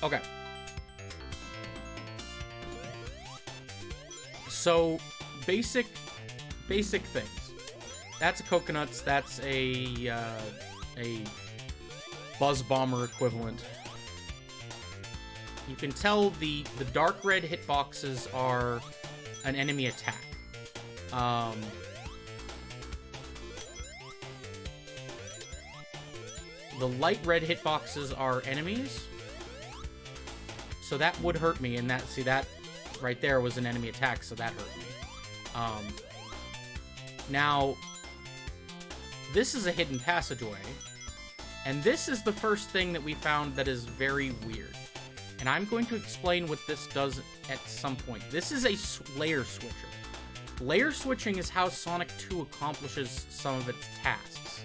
Okay. So, basic things. That's a coconuts. That's a buzz bomber equivalent. You can tell the dark red hitboxes are an enemy attack. The light red hitboxes are enemies. So that would hurt me, and that, see, that right there was an enemy attack, so that hurt me. Now, this is a hidden passageway, and this is the first thing that we found that is very weird. And I'm going to explain what this does at some point. This is a layer switcher. Layer switching is how Sonic 2 accomplishes some of its tasks.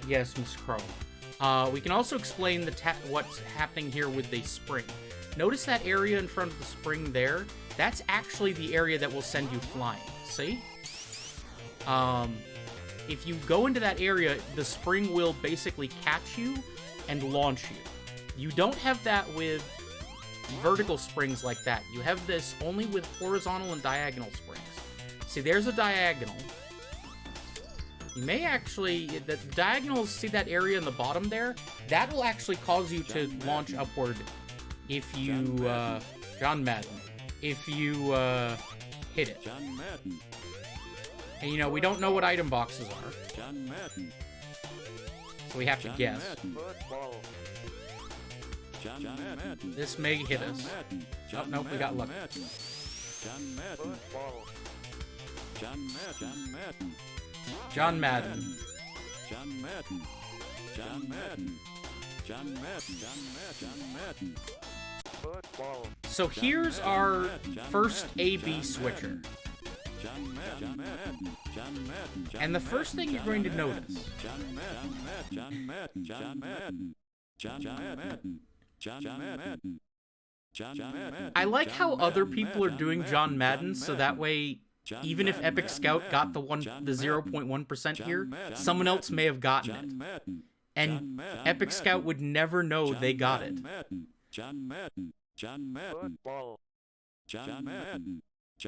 Yes, Ms. Crow. We can also explain what's happening here with the spring. Notice that area in front of the spring there? That's actually the area that will send you flying. See? If you go into that area, the spring will basically catch you and launch you. You don't have that with vertical springs like that. You have this only with horizontal and diagonal springs. See, there's a diagonal. You may actually, the diagonals, see that area in the bottom there? That will actually cause you to launch upward if you, John Madden, if you, hit it. And, you know, we don't know what item boxes are. So we have to guess. This may hit us. Oh, nope, we got lucky. John Madden. So here's our first A-B switcher. And the first thing you're going to notice I like how other people are doing John Madden, so that way, even if Epic Scout got the 0.1% here, someone else may have gotten it. And Epic Scout would never know they got it.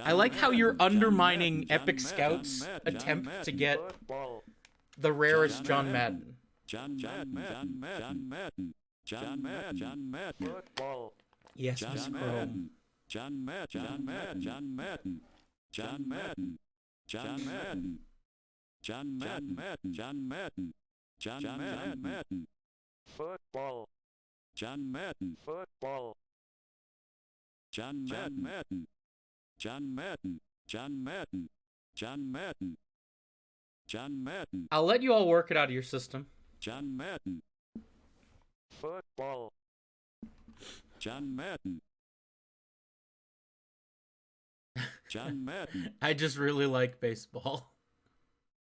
I like how you're undermining Epic Scout's attempt to get the rarest John Madden. Yes, Miss Chrome. Football. John Madden. Football. John Madden. John Madden. John Madden. John Madden. John Madden. I'll let you all work it out of your system. John Madden. Football. John Madden. John Madden. I just really like baseball.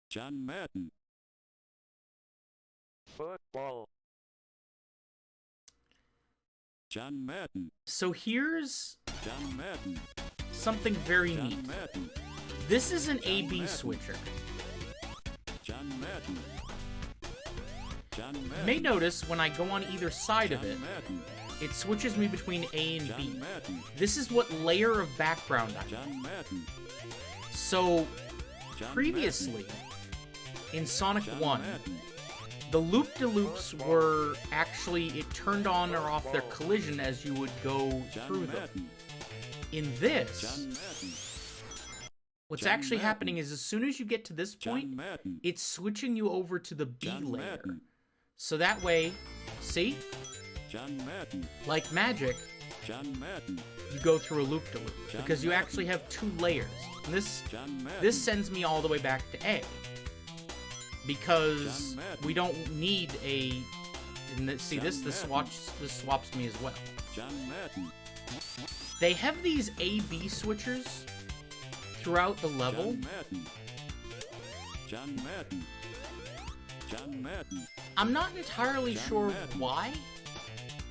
John Madden. Football. John Madden. So here's John Madden. something very John neat. Madden. This is an John A-B Madden. switcher. John Madden. John You Madden. may notice when I go on either side of John it, Madden. it switches me between A and B. John Madden. This is what layer of background I'm in. John Madden. So, John previously, in Sonic John 1, Madden. the loop-de-loops were actually, it turned on or off their collision as you would go John through them. Madden. In this, John Madden. what's John actually Madden. happening is as soon as you get to this John point, Madden. it's switching you over to the B John layer. Madden. So that way, see? John Madden. Like magic, John Madden. you go through a loop-de-loop. John Because you Madden. actually have two layers. And this John Madden. This sends me all the way back to A. Because John Madden. we don't need a... And see, John this Madden. swaps me as well. John Madden. They have these A-B switchers throughout the level. John Madden. John Madden. John Madden. I'm not entirely John sure Madden. why.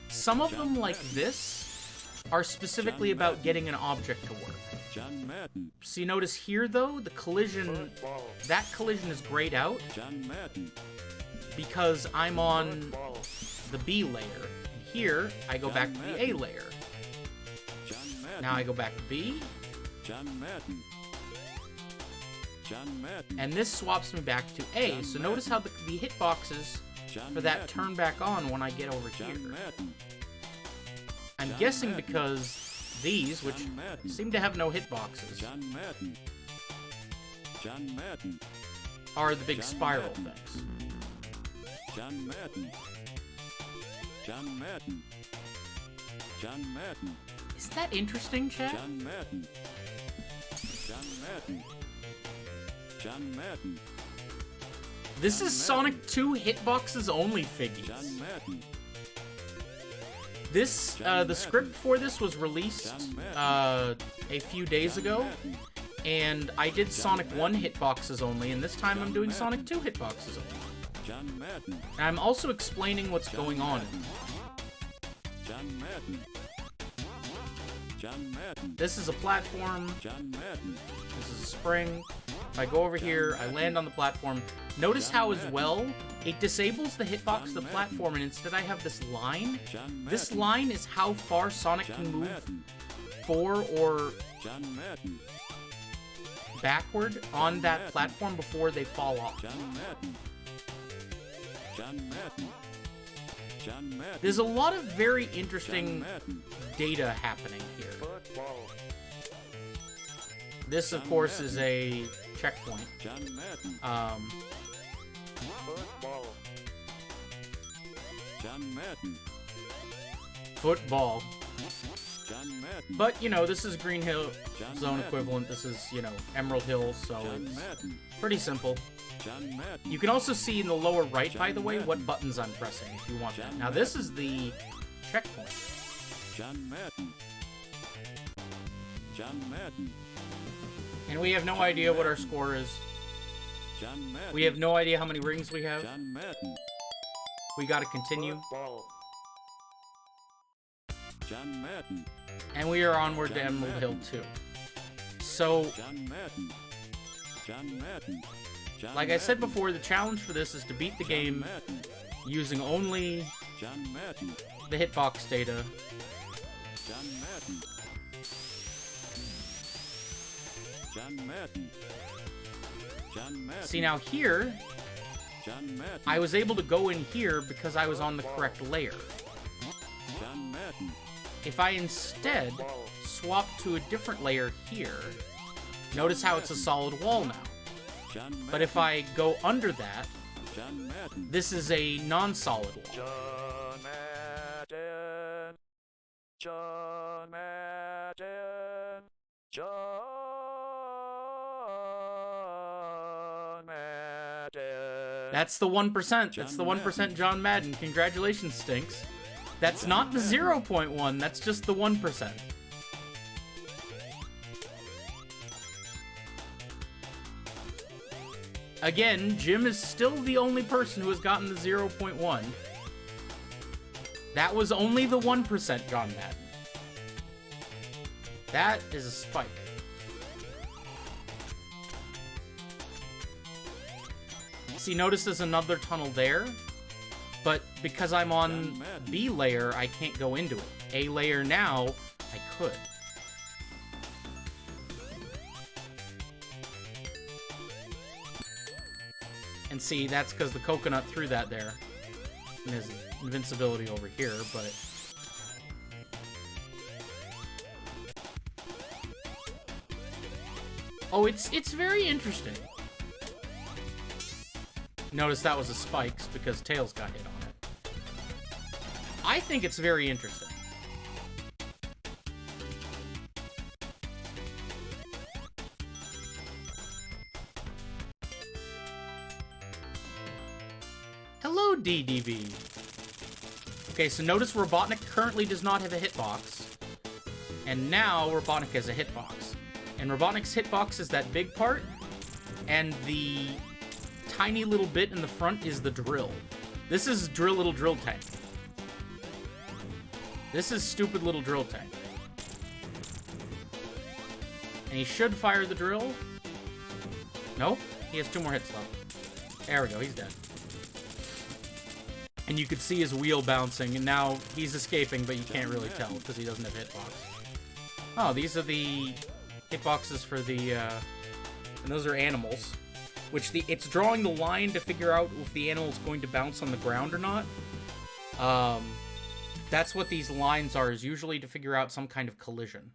Some of John them, like Madden. this, are specifically John about Madden. getting an object to work. John Madden. So you notice here, though, the collision... Football. That collision is grayed out John Madden. because I'm on Football. the B layer. And here, I go back to the A layer. John Madden. Now I go back to B. John Madden. John Madden. And this swaps me back to A. So notice how the hitboxes John for that Madden. turn back on when I get over here. John Madden. I'm John guessing Madden. because these, which John Madden. seem to have no hitboxes, John Madden. John Madden. are the big John spiral Madden. things. John Madden. John Madden. John Madden. Isn't that interesting, chat? John Madden. John Madden. John Madden. This John is Madden. Sonic 2 hitboxes only figures. John Madden. This, John the script Madden. for this was released, John Madden. a few days John ago, Madden. and I did Sonic 1 hitboxes only, and this time I'm John doing Madden. Sonic 2 hitboxes only. John Madden. And I'm also explaining what's John going on. Madden. John Madden. John Madden. This is a platform, John Madden. this is a spring. If I go over here, I Madden. land on the platform. Notice John how as Madden. well, it disables the hitbox John of the Madden. platform, and instead I have this line. John Madden. This line is how far Sonic John can move Madden. forward or John Madden. backward on that Madden. platform before they fall off. John Madden. John Madden. John Madden. There's a lot of very John interesting Madden. data happening here. Football. This, of John course, Madden. is a checkpoint. John Madden. Football. John Madden. Football. John Madden. But, you know, this is Green Hill John Zone Madden. equivalent. This is, you know, Emerald Hill, so John it's Madden. pretty simple. John Madden. You can also see in the lower right, by John the way, Madden. what buttons I'm pressing if you want that. John Now, this is the checkpoint. John Madden. John Madden. And we have no idea what our score is. John Madden. We have no idea how many rings we have. John Madden. We gotta continue. John Madden. And we are onward to John Emerald Hill Madden. 2. So, John Madden. John Madden. John like I said Madden. before, the challenge for this is to beat the John game Madden. using only John Madden. the hitbox data. John Madden. John Madden. John Madden. See, now here, John Madden. I was able to go in here because I was on the correct layer. John Madden. If I instead swap to a different layer here, notice how it's a solid wall now. John Madden. But if I go under that, John Madden. this is a non-solid wall. John Madden. John Madden. John Madden. That's the 1%. That's the John 1% John Madden. Congratulations, Stinks. That's not the 0.1, that's just the 1%. Again, Jim is still the only person who has gotten the 0.1. That was only the 1% John Madden. That is a spike. See, notice there's another tunnel there, but because I'm on B layer, I can't go into it. A layer now, I could. And see, that's because the coconut threw that there. And his invincibility over here, but... Oh, it's very interesting. Notice that was a spikes because Tails got hit on it. I think it's very interesting. Hello, DDB. Okay, so notice Robotnik currently does not have a hitbox. And now Robotnik has a hitbox. And Robotnik's hitbox is that big part, and the tiny little bit in the front is the drill. This is little drill tank. This is stupid little drill tank. And he should fire the drill. Nope, he has 2 more hits left. There we go, he's dead. And you could see his wheel bouncing, and now he's escaping, but you can't really tell because he doesn't have hitbox. Oh, these are the hitboxes for the, and those are animals. Which it's drawing the line to figure out if the animal's going to bounce on the ground or not. That's what these lines are, is usually to figure out some kind of collision.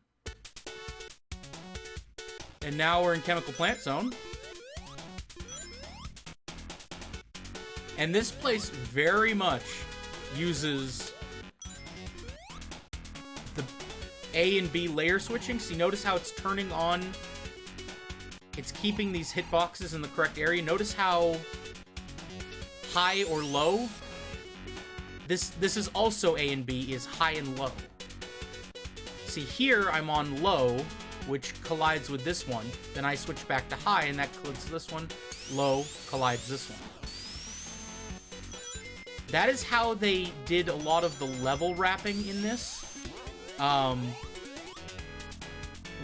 And now we're in Chemical Plant Zone. And this place very much uses the A and B layer switching. So you notice how it's turning on... It's keeping these hitboxes in the correct area. Notice how high or low... This is also A and B, is high and low. See, here I'm on low, which collides with this one. Then I switch back to high, and that collides this one. Low collides this one. That is how they did a lot of the level wrapping in this.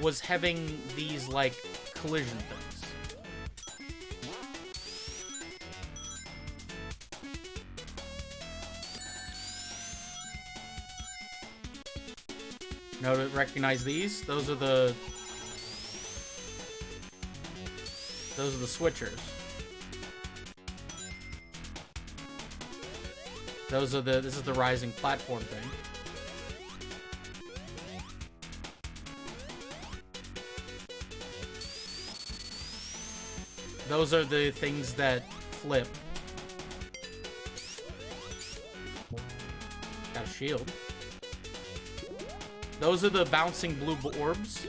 Was having these, like, collision things. Now to recognize these, those are the switchers. This is the rising platform thing. Those are the things that flip. Got a shield. Those are the bouncing blue orbs.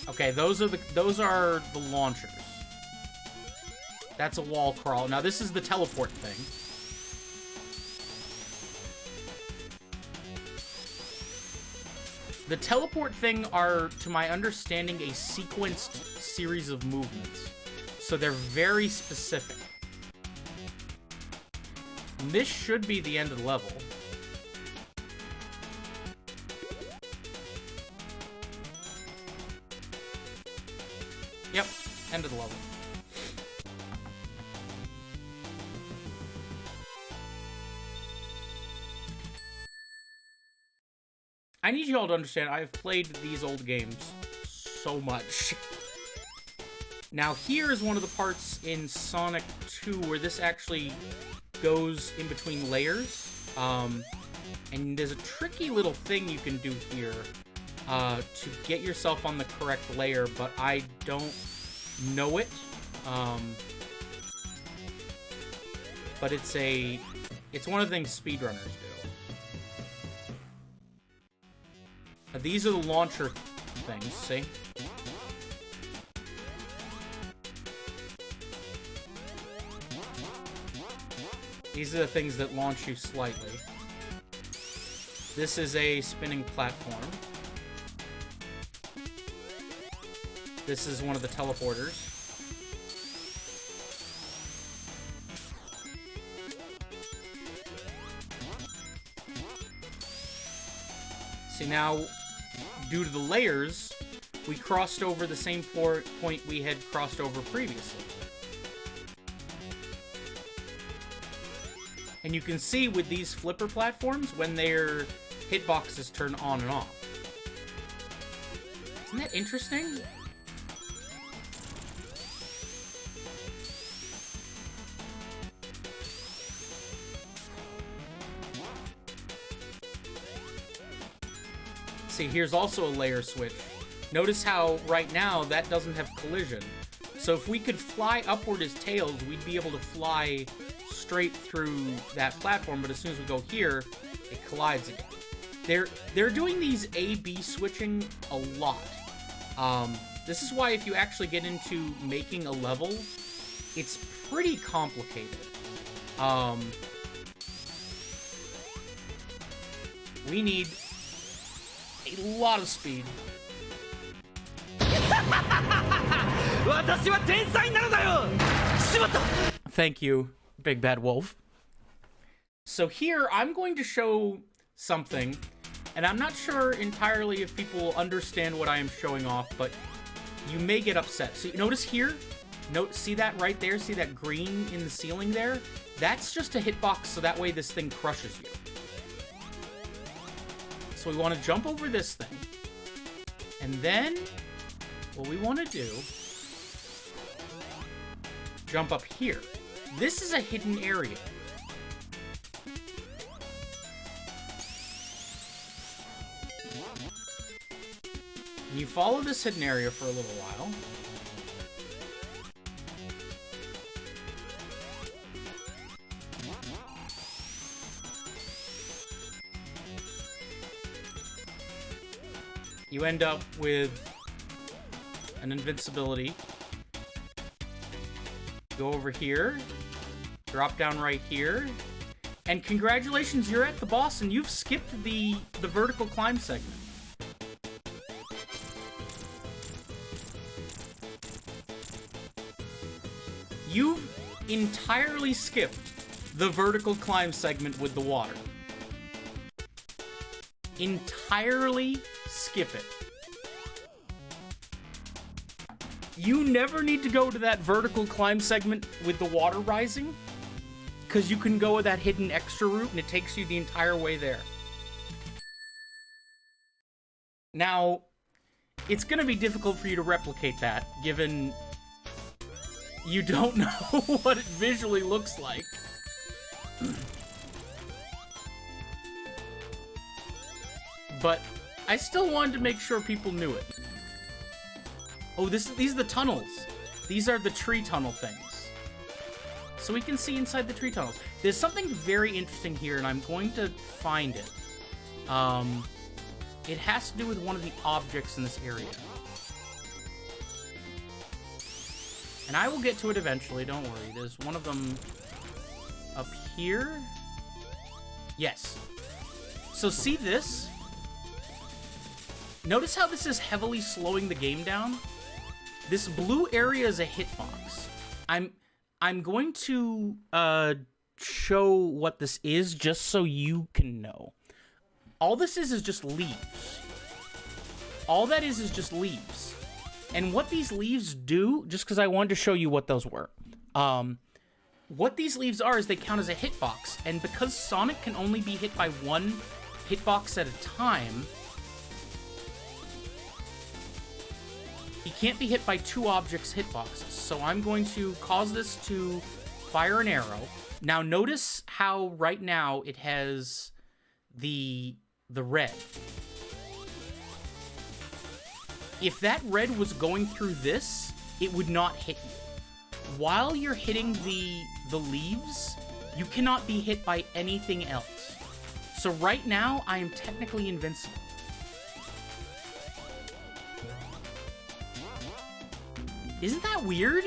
Okay, those are the launchers. That's a wall crawl. Now this is the teleport thing. The teleport thing are, to my understanding, a sequenced series of movements. So they're very specific. And this should be the end of the level. Yep, end of the level. I need you all to understand, I've played these old games so much. Now, here is one of the parts in Sonic 2 where this actually goes in between layers. And there's a tricky little thing you can do here to get yourself on the correct layer, but I don't know it. But it's one of the things speedrunners do. These are the launcher things, see? These are the things that launch you slightly. This is a spinning platform. This is one of the teleporters. See, now, due to the layers, we crossed over the same point we had crossed over previously. And you can see with these flipper platforms when their hitboxes turn on and off. Isn't that interesting? See, here's also a layer switch. Notice how right now that doesn't have collision. So if we could fly upward as tails, we'd be able to fly straight through that platform, but as soon as we go here, it collides again. They're doing these A-B switching a lot. This is why if you actually get into making a level, it's pretty complicated. We need a lot of speed. Thank you, Big Bad Wolf. So here, I'm going to show something, And I'm not sure entirely if people understand what I am showing off, but you may get upset. So notice here, see that right there? See that green in the ceiling there? That's just a hitbox, so that way this thing crushes you. So we want to jump over this thing. And then, what we want to do, jump up here. This is a hidden area. And you follow this hidden area for a little while. You end up with an invincibility. Go over here, drop down right here, and congratulations, you're at the boss and you've skipped the vertical climb segment. You've entirely skipped the vertical climb segment with the water. Entirely skip it. You never need to go to that vertical climb segment with the water rising, because you can go with that hidden extra route and it takes you the entire way there. Now, it's going to be difficult for you to replicate that, given you don't know what it visually looks like. But I still wanted to make sure people knew it. Oh, these are the tunnels. These are the tree tunnel things. So we can see inside the tree tunnels. There's something very interesting here, and I'm going to find it. It has to do with one of the objects in this area. And I will get to it eventually, don't worry. There's one of them up here. Yes. So see this? Notice how this is heavily slowing the game down? This blue area is a hitbox. I'm going to show what this is just so you can know. All this is just leaves. All that is just leaves. And what these leaves do, just because I wanted to show you what those were. What these leaves are is they count as a hitbox. And because Sonic can only be hit by one hitbox at a time, he can't be hit by two objects hitboxes. So I'm going to cause this to fire an arrow. Now notice how right now it has the red. If that red was going through this, it would not hit you. While you're hitting the leaves, you cannot be hit by anything else. So right now, I am technically invincible. Isn't that weird?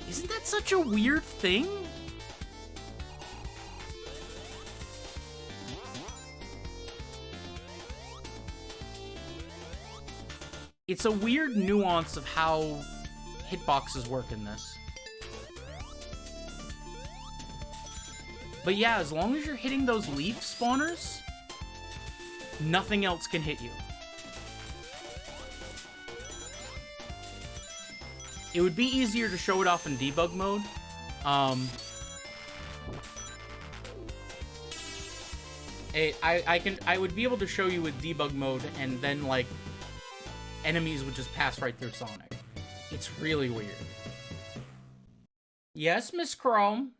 Isn't that such a weird thing? It's a weird nuance of how hitboxes work in this. But yeah, as long as you're hitting those leaf spawners, nothing else can hit you. It would be easier to show it off in debug mode. I would be able to show you with debug mode, and then like enemies would just pass right through Sonic. It's really weird. Yes, Miss Chrome.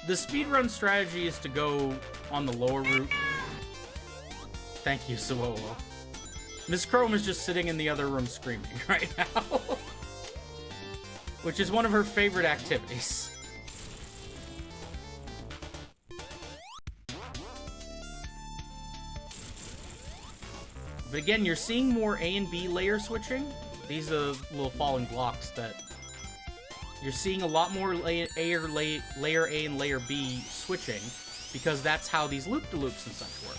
The speedrun strategy is to go on the lower route. Thank you, Suolo. Miss Chrome is just sitting in the other room screaming right now. Which is one of her favorite activities. But again, you're seeing more A and B layer switching. These are little falling blocks that you're seeing a lot more layer A and layer B switching, because that's how these loop-de-loops and such work.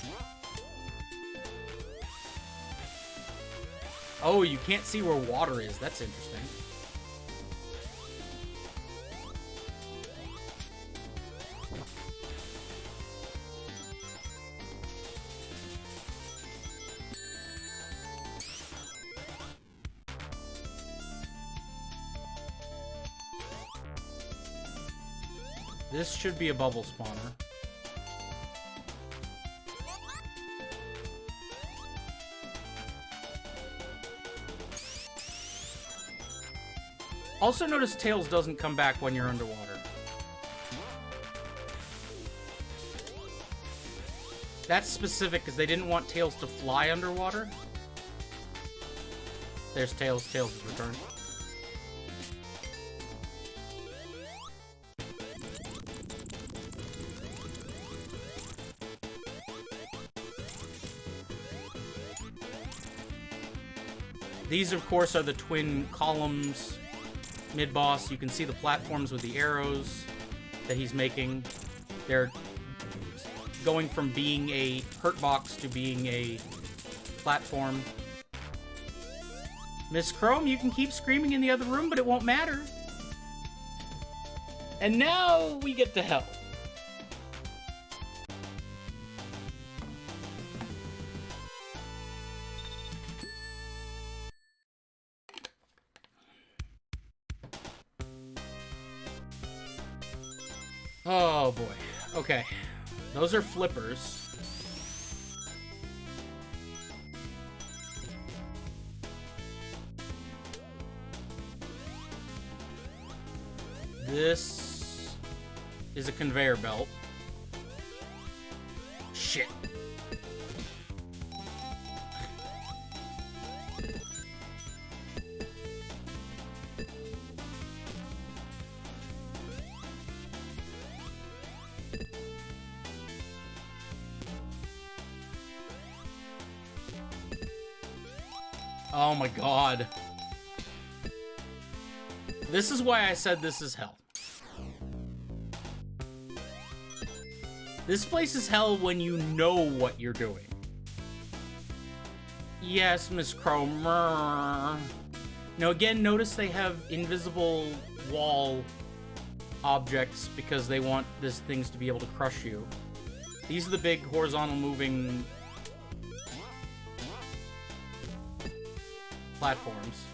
Oh, you can't see where water is. That's interesting. This should be a bubble spawner. Also notice Tails doesn't come back when you're underwater. That's specific because they didn't want Tails to fly underwater. There's Tails. Tails is returned. These, of course, are the twin columns mid-boss. You can see the platforms with the arrows that he's making. They're going from being a hurt box to being a platform. Miss Chrome, you can keep screaming in the other room, but it won't matter. And now we get to hell. Oh boy. Okay. Those are flippers. This is a conveyor belt. Shit. Oh my god. This is why I said this is hell. This place is hell when you know what you're doing. Yes, Miss Chrome. Now again, notice they have invisible wall objects because they want these things to be able to crush you. These are the big horizontal moving platforms.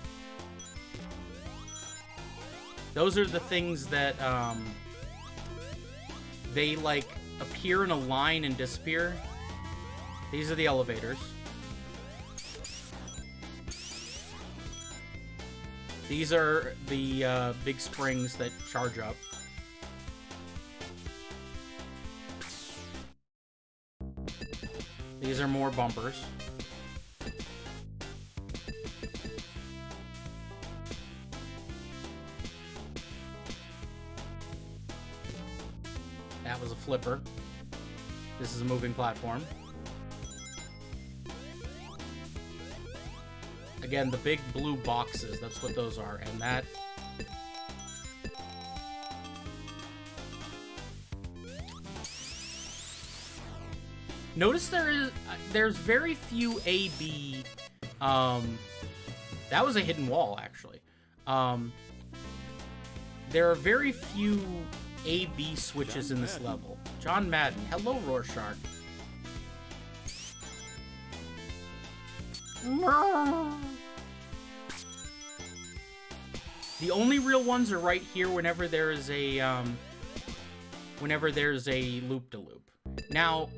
Those are the things that they like appear in a line and disappear. These are the elevators. These are the big springs that charge up. These are more bumpers. That was a flipper. This is a moving platform. Again, the big blue boxes, that's what those are, and that... Notice there's very few A-B... that was a hidden wall, actually. There are very few A-B switches in this level. John Madden. Hello, Rorschach. The only real ones are right here whenever there is a loop-de-loop. Now,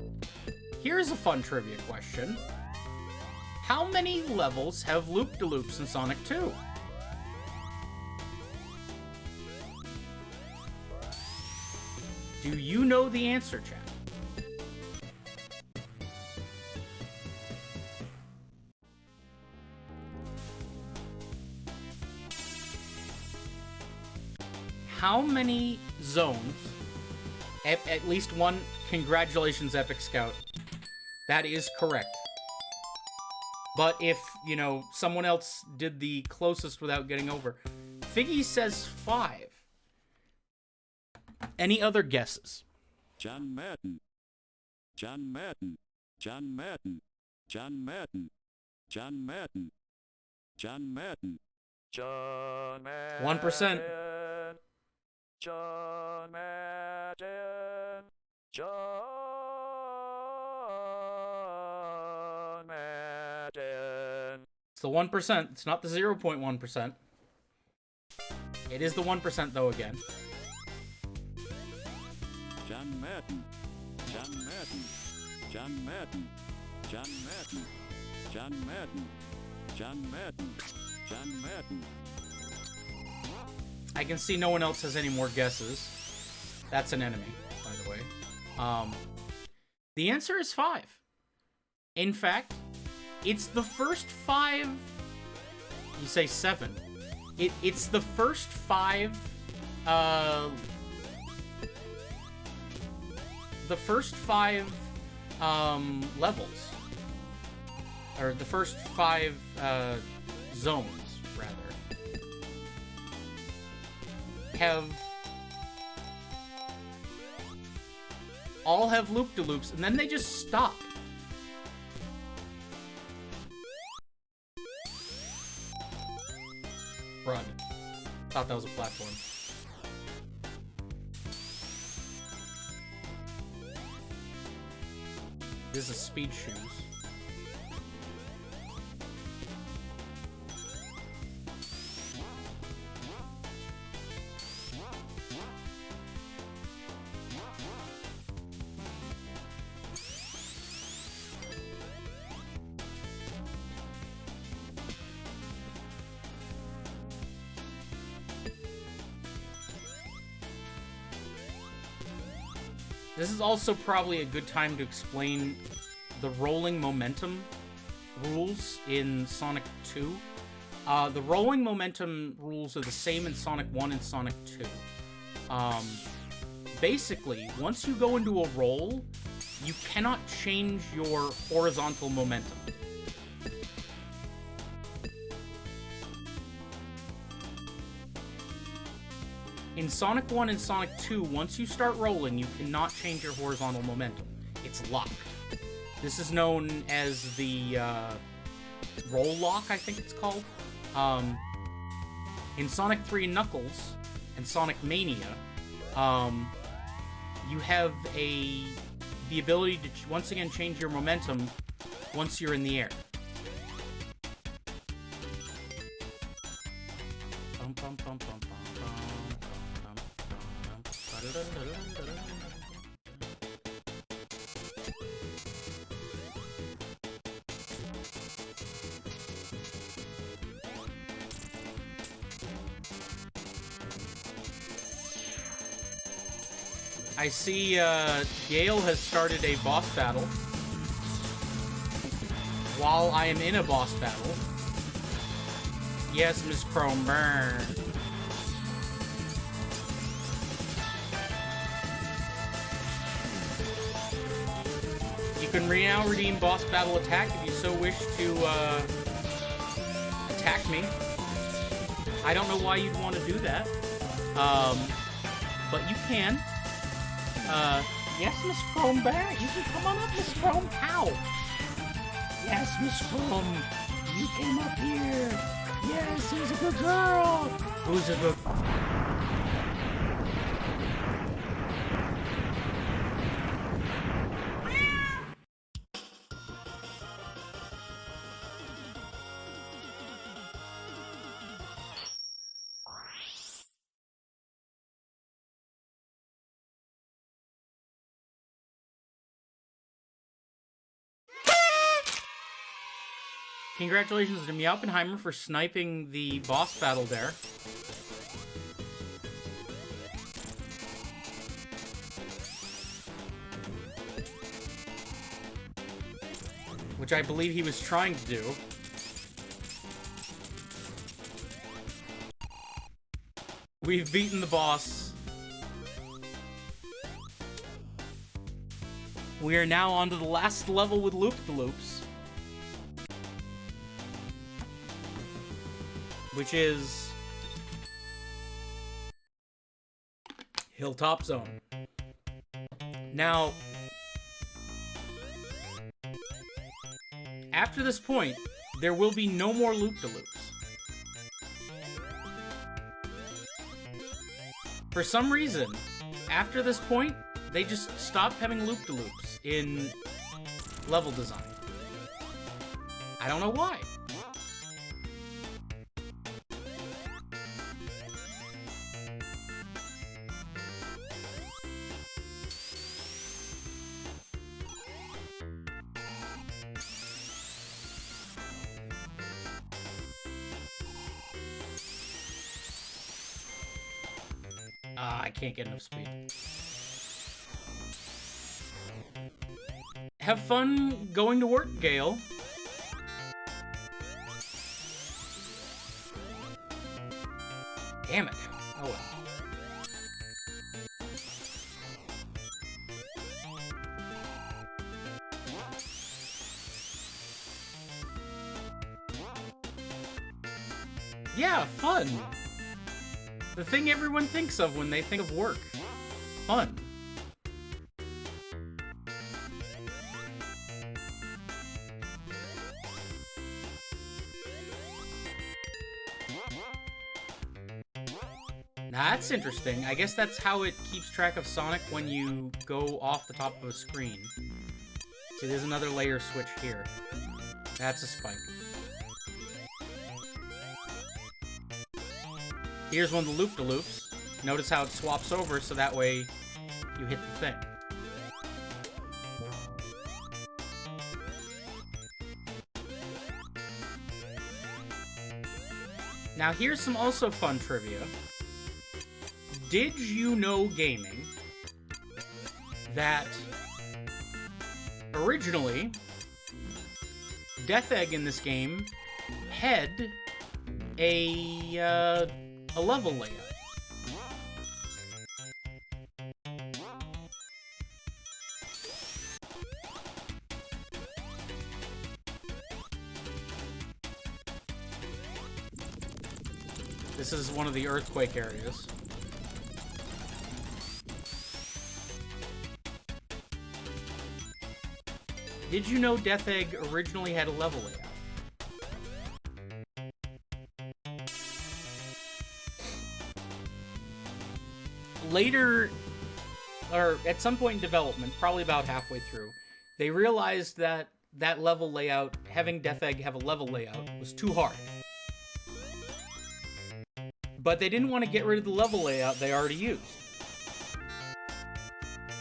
here's a fun trivia question. How many levels have loop-de-loops in Sonic 2? Do you know the answer, chat? How many zones? At least one. Congratulations, Epic Scout. That is correct. But if, you know, someone else did the closest without getting over. Figgy says 5. Any other guesses? John Madden. John Madden. John Madden. John Madden. John Madden. John Madden. John Madden. 1%. John Madden. John Madden. It's the 1%. It's not the 0.1%. It is the 1% though again. John Madden. John Madden. John Madden. John Madden. John Madden. John Madden. John Madden. I can see no one else has any more guesses. That's an enemy, by the way. The answer is 5. In fact, it's the first 5... You say 7. It's the first 5... The first 5 levels. Or the first 5 zones, rather. All have loop-de-loops, and then they just stop. Run. Thought that was a platform. This is speed shoes. This is also probably a good time to explain the rolling momentum rules in Sonic 2. The rolling momentum rules are the same in Sonic 1 and Sonic 2. Basically, once you go into a roll, you cannot change your horizontal momentum. In Sonic 1 and Sonic 2, once you start rolling, you cannot change your horizontal momentum. It's locked. This is known as the roll lock, I think it's called. In Sonic 3 and Knuckles and Sonic Mania, you have the ability to once again change your momentum once you're in the air. I see Gale has started a boss battle while I am in a boss battle. Yes, Miss Chrome, burn. You can now redeem boss battle attack if you so wish to attack me. I don't know why you'd want to do that, but you can. Yes, Miss Chrome Bear, you can come on up, Miss Chrome. Ow! Yes, Miss Chrome, you came up here. Yes, who's a good girl? Who's a good... Congratulations to Meowpenheimer for sniping the boss battle there. Which I believe he was trying to do. We've beaten the boss. We are now on to the last level with loop-de-loops. which is Hilltop Zone. Now, after this point, there will be no more loop-de-loops. For some reason, after this point, they just stopped having loop-de-loops in level design. I don't know why. I can't get enough speed. Have fun going to work, Gale. Damn it. Oh well. Yeah, fun. The thing everyone thinks of when they think of work. Fun. That's interesting. I guess that's how it keeps track of Sonic when you go off the top of a screen. See, there's another layer switch here. That's a spike. Here's one of the loop-de-loops. Notice how it swaps over so that way you hit the thing. Now here's some also fun trivia. Did you know, gaming, that originally Death Egg in this game had a level layout? This is one of the earthquake areas. Did you know Death Egg originally had a level layout? Later, or at some point in development, probably about halfway through, they realized that that level layout, having Death Egg have a level layout, was too hard. But they didn't want to get rid of the level layout they already used.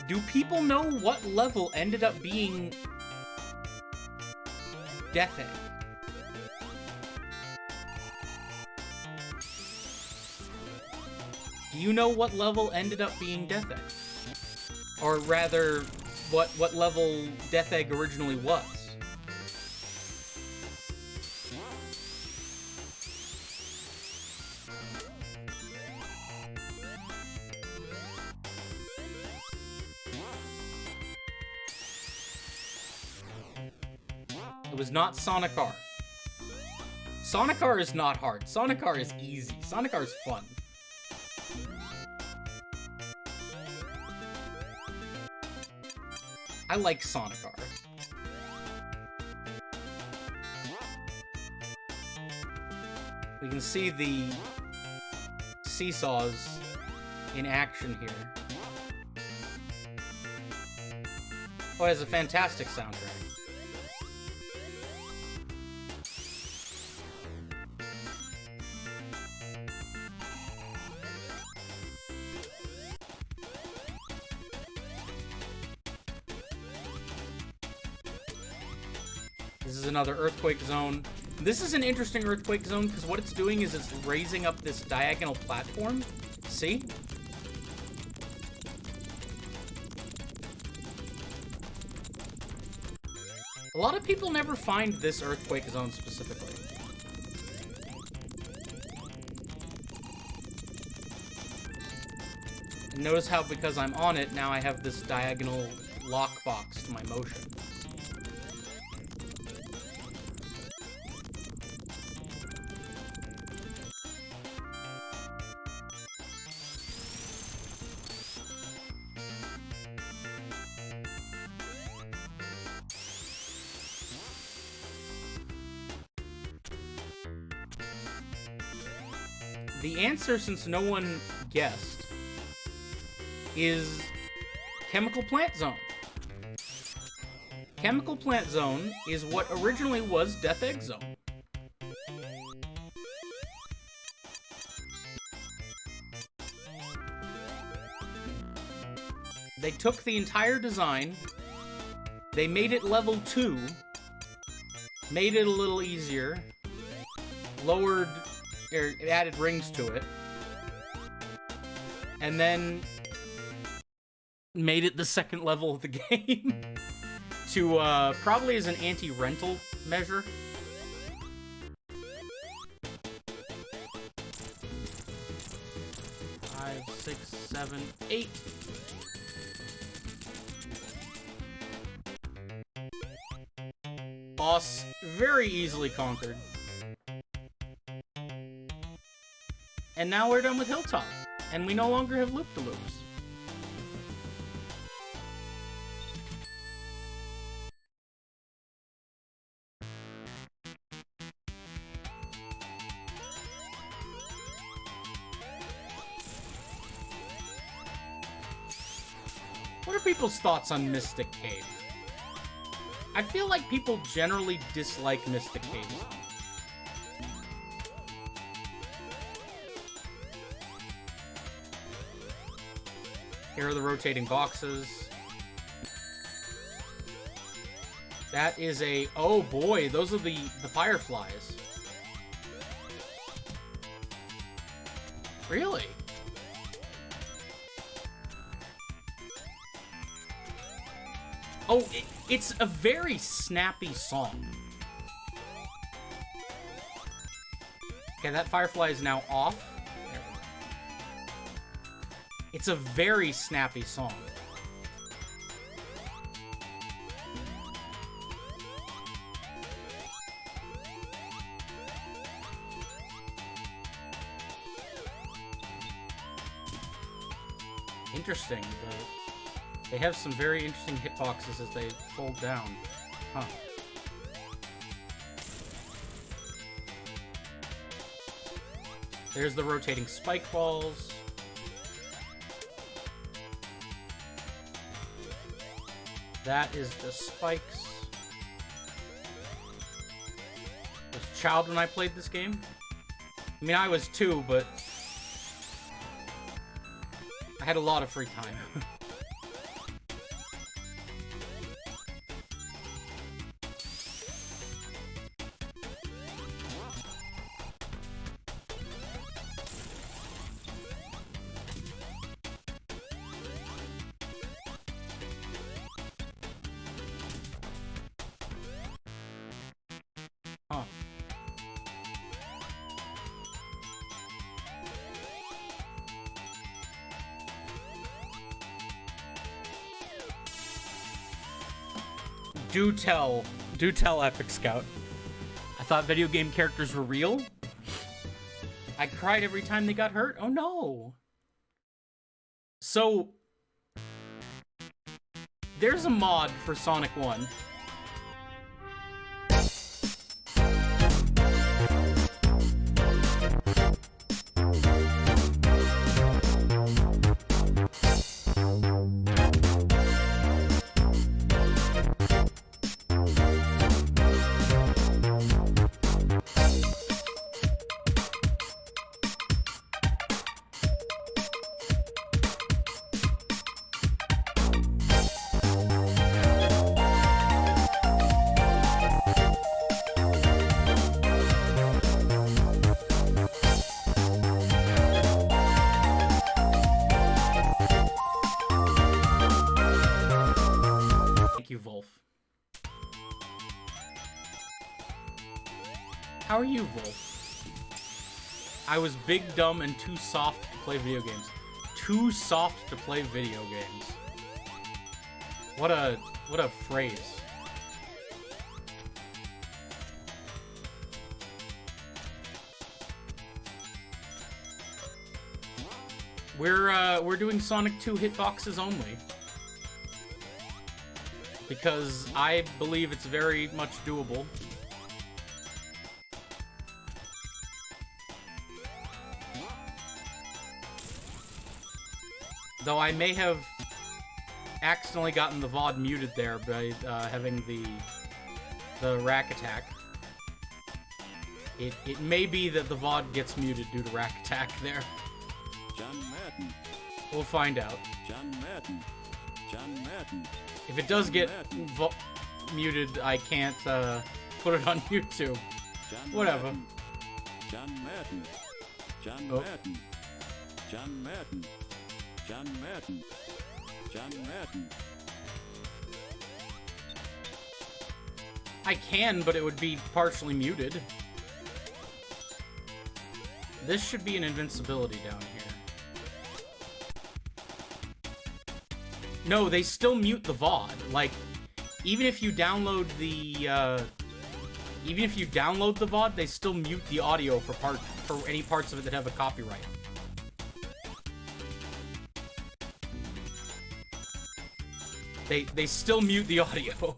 Do people know what level ended up being Death Egg? Do you know what level ended up being Death Egg? Or rather, what level Death Egg originally was? It was not Sonic R. Sonic R is not hard. Sonic R is easy. Sonic R is fun. I like Sonic R. We can see the seesaws in action here. Oh, it has a fantastic soundtrack. This is another earthquake zone. This is an interesting earthquake zone because what it's doing is it's raising up this diagonal platform. See? A lot of people never find this earthquake zone specifically. And notice how because I'm on it, now I have this diagonal lockbox to my motion. the answer, since no one guessed, is Chemical Plant Zone. Chemical Plant Zone is what originally was Death Egg Zone. They took the entire design, they made it level 2, made it a little easier, lowered, or added rings to it, and then made it the second level of the game to, probably as an anti-rental measure. Five, 6, 7, 8. Boss very easily conquered. And now we're done with Hilltop, and we no longer have loop-de-loops. What are people's thoughts on Mystic Cave? I feel like people generally dislike Mystic Cave. Here are the rotating boxes. That is a... Oh boy, those are the fireflies. Really? Oh, it's a very snappy song. Okay, that firefly is now off. There we go. It's a very snappy song. Interesting. They have some very interesting hitboxes as they fold down. Huh. There's the rotating spike balls. That is the spikes. I was a child when I played this game. I mean, I was 2, but I had a lot of free time. Huh. Do tell, Epic Scout. I thought video game characters were real. I cried every time they got hurt. Oh no. So, there's a mod for Sonic 1. How are you, Wolf? I was big, dumb, and too soft to play video games. Too soft to play video games. What a phrase. We're doing Sonic 2 hitboxes only. Because I believe it's very much doable. Though I may have accidentally gotten the VOD muted there by having the rack attack. It may be that the VOD gets muted due to rack attack there. John Madden. We'll find out. John Madden. John Madden. If it does get muted, I can't put it on YouTube. John Whatever. Madden. John Madden. John Oh. Madden. John Madden. John Madden. John Madden. I can, but it would be partially muted. This should be an invincibility down here. No, they still mute the VOD. Like, even if you download the VOD, they still mute the audio for any parts of it that have a copyright. They still mute the audio.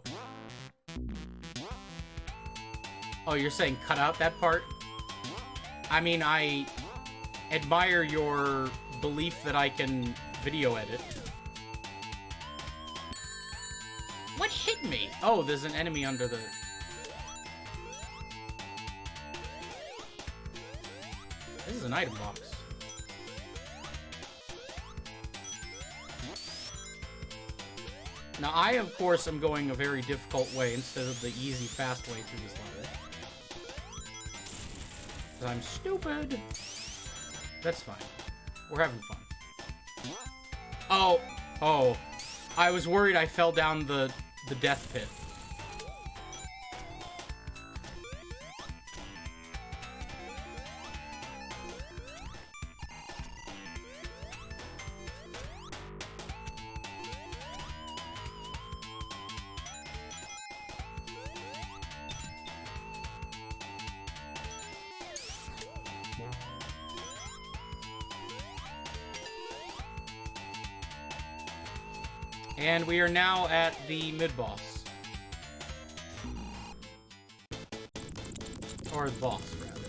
Oh, you're saying cut out that part? I mean, I admire your belief that I can video edit. What hit me? Oh, there's an enemy under the... This is an item box. Now, I, of course, am going a very difficult way instead of the easy, fast way through this level. 'Cause I'm stupid. That's fine. We're having fun. Oh. I was worried I fell down the death pit. And we are now at the mid-boss. Or the boss, rather.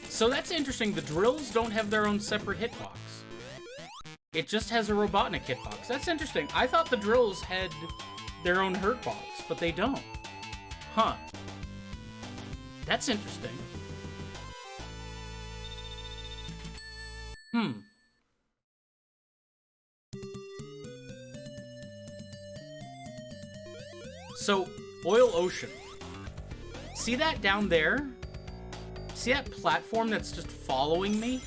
So that's interesting. The drills don't have their own separate hitbox. It just has a Robotnik hitbox. That's interesting. I thought the drills had their own hurtbox, but they don't. Huh. That's interesting. So, Oil Ocean. See that down there? See that platform that's just following me?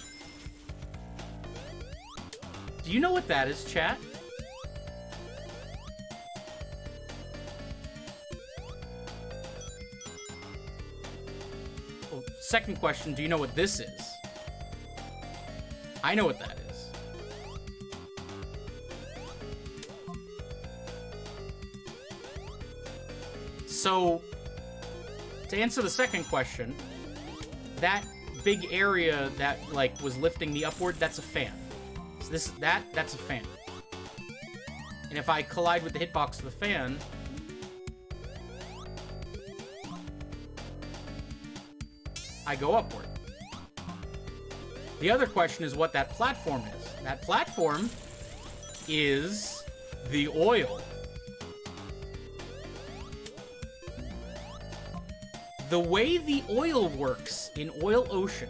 Do you know what that is, chat? Well, second question, do you know what this is? I know what that is. So, to answer the second question, that big area that, like, was lifting me upward, that's a fan. So that's a fan. And if I collide with the hitbox of the fan, I go upward. The other question is what that platform is. That platform is the oil. The way the oil works in Oil Ocean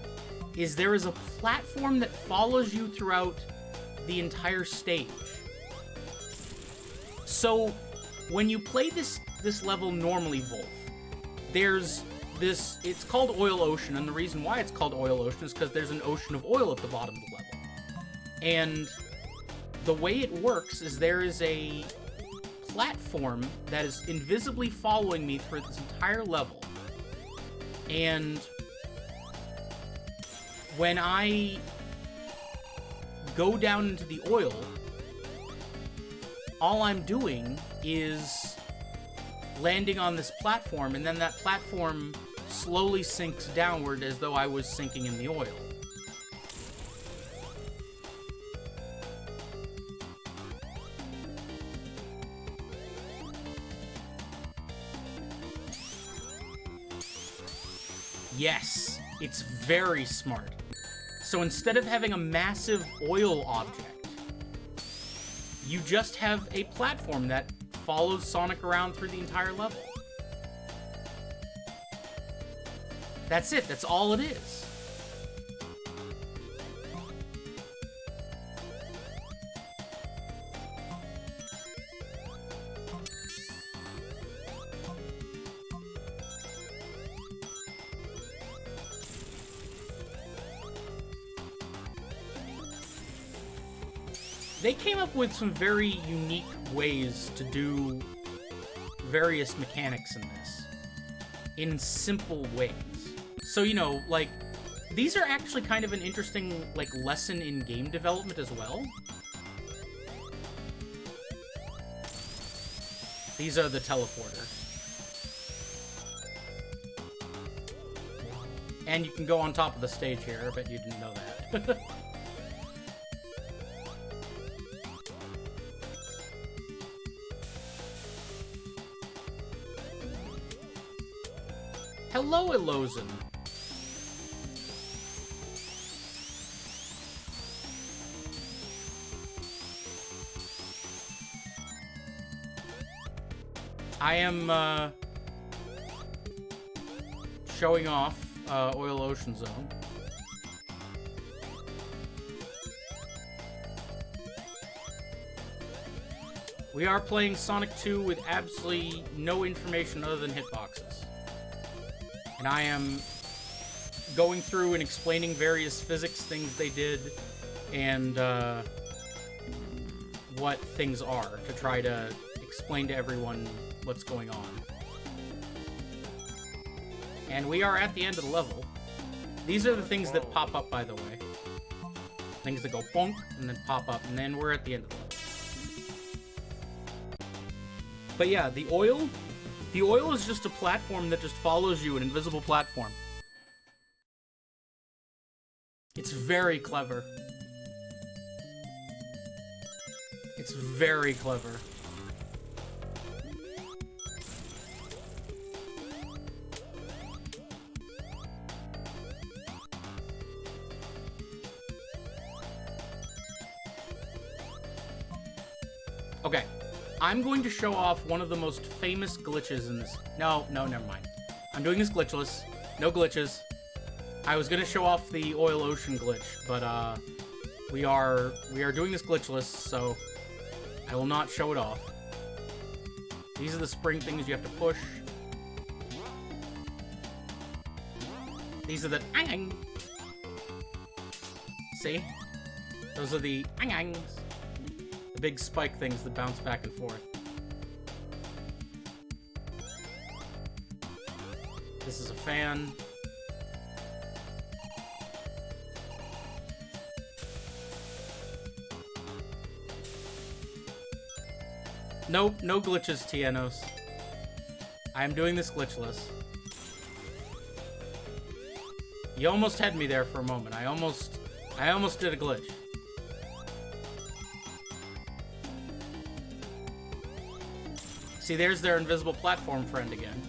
is there is a platform that follows you throughout the entire stage. So, when you play this level normally, Wolf, there's this, it's called Oil Ocean, and the reason why it's called Oil Ocean is because there's an ocean of oil at the bottom of the level. And the way it works is there is a platform that is invisibly following me through this entire level. And when I go down into the oil, all I'm doing is landing on this platform, and then that platform slowly sinks downward as though I was sinking in the oil. Yes, it's very smart. So instead of having a massive oil object, you just have a platform that follows Sonic around through the entire level. That's it. That's all it is. They came up with some very unique ways to do various mechanics in this, in simple ways. So, you know, like, these are actually kind of an interesting, like, lesson in game development as well. These are the teleporters. And you can go on top of the stage here, I bet you didn't know that. Hello, Elozen. I am, showing off, Oil Ocean Zone. We are playing Sonic 2 with absolutely no information other than hitboxes. And I am going through and explaining various physics things they did and what things are to try to explain to everyone what's going on. And we are at the end of the level. These are the things that pop up, by the way. Things that go bonk and then pop up, and then we're at the end of the level. But yeah, the oil is just a platform that just follows you, an invisible platform. It's very clever. It's very clever. Okay. I'm going to show off one of the most famous glitches in this. No, never mind. I'm doing this glitchless. No glitches. I was gonna show off the Oil Ocean glitch, but we are doing this glitchless, so I will not show it off. These are the spring things you have to push. These are the ang. See? Those are the angs. The big spike things that bounce back and forth. This is a fan. Nope, no glitches, Tianos. I am doing this glitchless. You almost had me there for a moment. I almost did a glitch. See, there's their invisible platform friend again.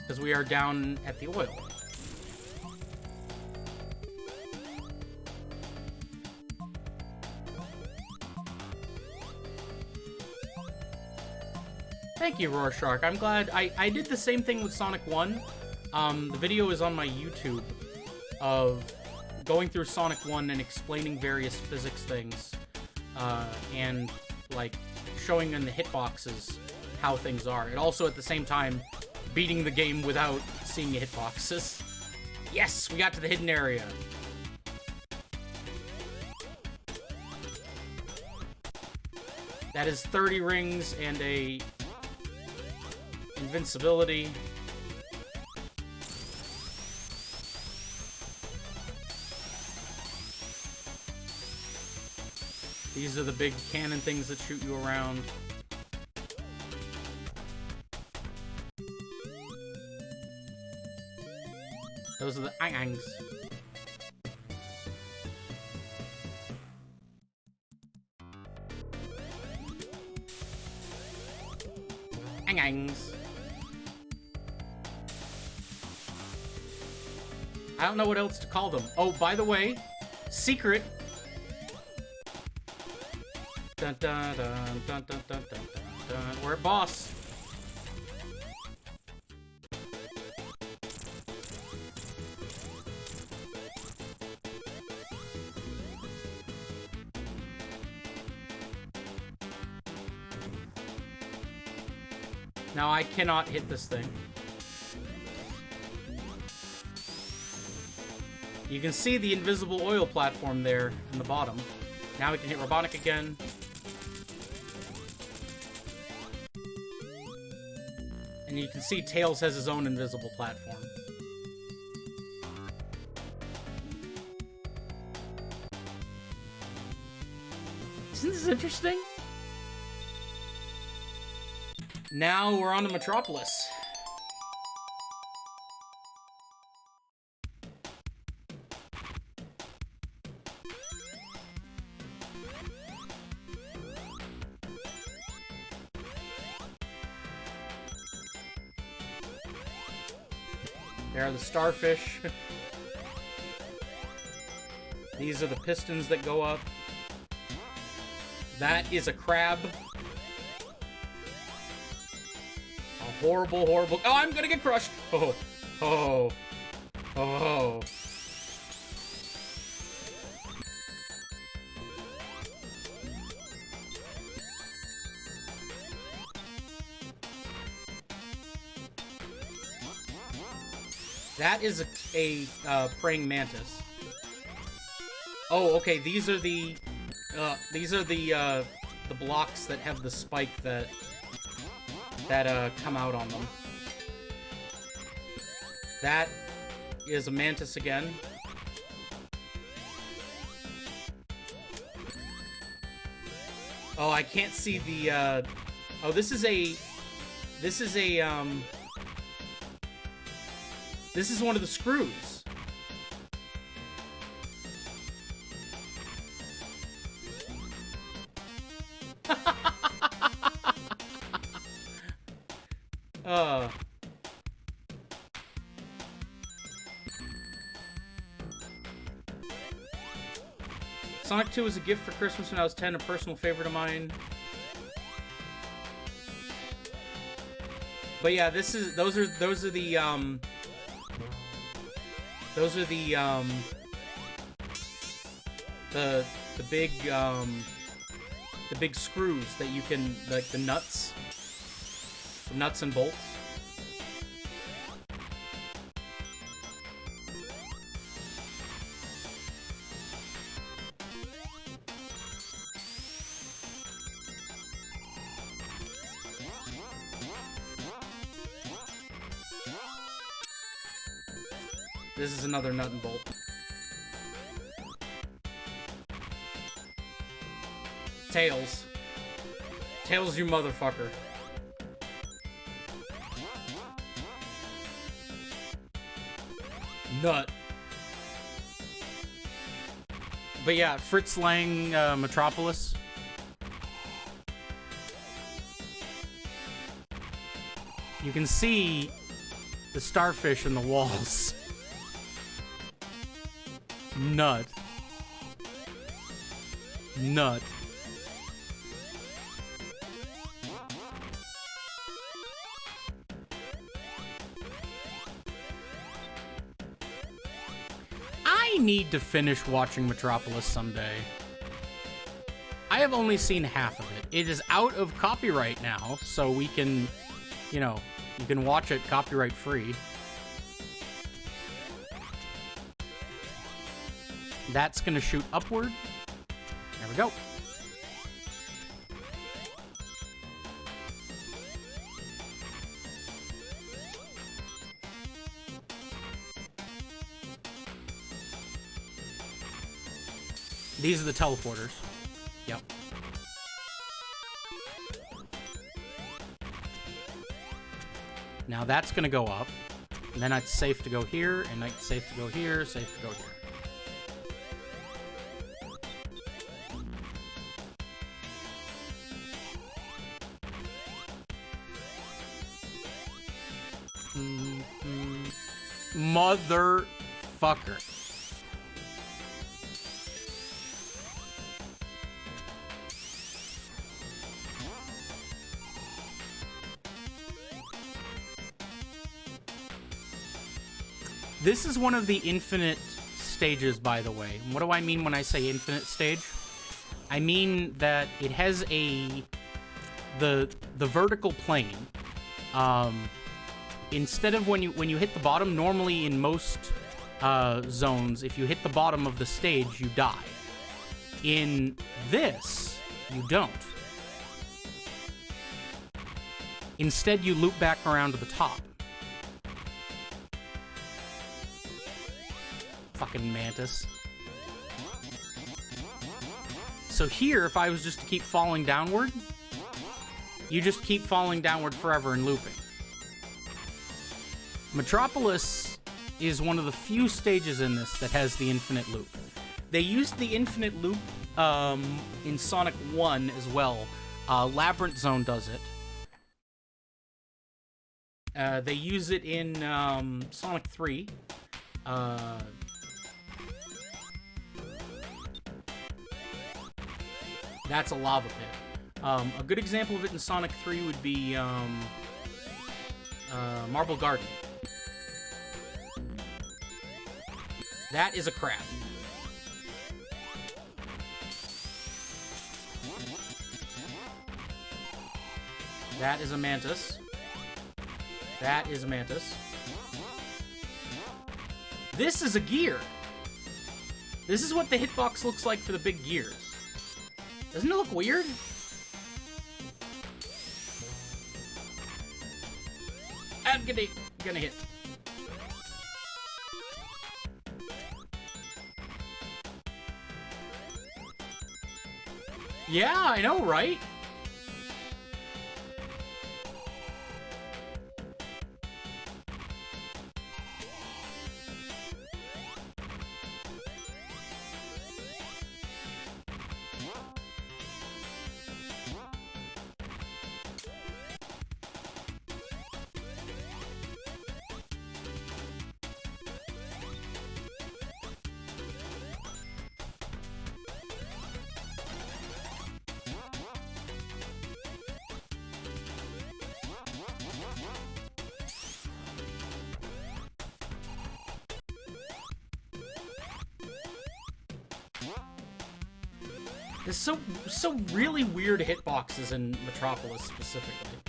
Because we are down at the oil. Thank you, Rorschach. I'm glad. I did the same thing with Sonic 1. The video is on my YouTube of going through Sonic 1 and explaining various physics things. And, like, showing in the hitboxes how things are. And also, at the same time, beating the game without seeing the hitboxes. Yes! We got to the hidden area! That is 30 rings and a invincibility. These are the big cannon things that shoot you around. Those are the angs. Angs. I don't know what else to call them. Oh, by the way, secret. Dun dun dun dun dun dun dun dun. We're at boss. Now I cannot hit this thing. You can see the invisible oil platform there in the bottom. Now we can hit Robotnik again. And you can see Tails has his own invisible platform. Isn't this interesting? Now we're on to Metropolis. There are the starfish. These are the pistons that go up. That is a crab. A horrible, horrible... Oh, I'm gonna get crushed! Oh, oh, oh. That is a praying mantis. Oh, okay. These are the blocks that have the spike that come out on them. That is a mantis again. Oh, I can't see the. Oh, this is one of the screws. Sonic 2 was a gift for Christmas when I was 10, a personal favorite of mine. But yeah, those are the big screws that you can, like the nuts and bolts. This is another nut and bolt. Tails. Tails, you motherfucker. Nut. But yeah, Fritz Lang, Metropolis. You can see the starfish in the walls. Nut. Nut. I need to finish watching Metropolis someday. I have only seen half of it. It is out of copyright now, so we can, you know, you can watch it copyright free. That's gonna shoot upward. There we go. These are the teleporters. Yep. Now that's gonna go up. And then it's safe to go here, and it's safe to go here, safe to go here. Mother motherfucker. This is one of the infinite stages, by the way. What do I mean when I say infinite stage? I mean that it has the vertical plane. Instead of when you hit the bottom, normally in most zones, if you hit the bottom of the stage, you die. In this, you don't. Instead, you loop back around to the top. Fucking mantis. So here, if I was just to keep falling downward, you just keep falling downward forever and looping. Metropolis is one of the few stages in this that has the infinite loop. They used the infinite loop in Sonic 1 as well. Labyrinth Zone does it. They use it in Sonic 3. That's a lava pit. A good example of it in Sonic 3 would be Marble Garden. That is a crab. That is a mantis. That is a mantis. This is a gear. This is what the hitbox looks like for the big gears. Doesn't it look weird? I'm gonna hit. Yeah, I know, right? There's so really weird hitboxes in Metropolis specifically.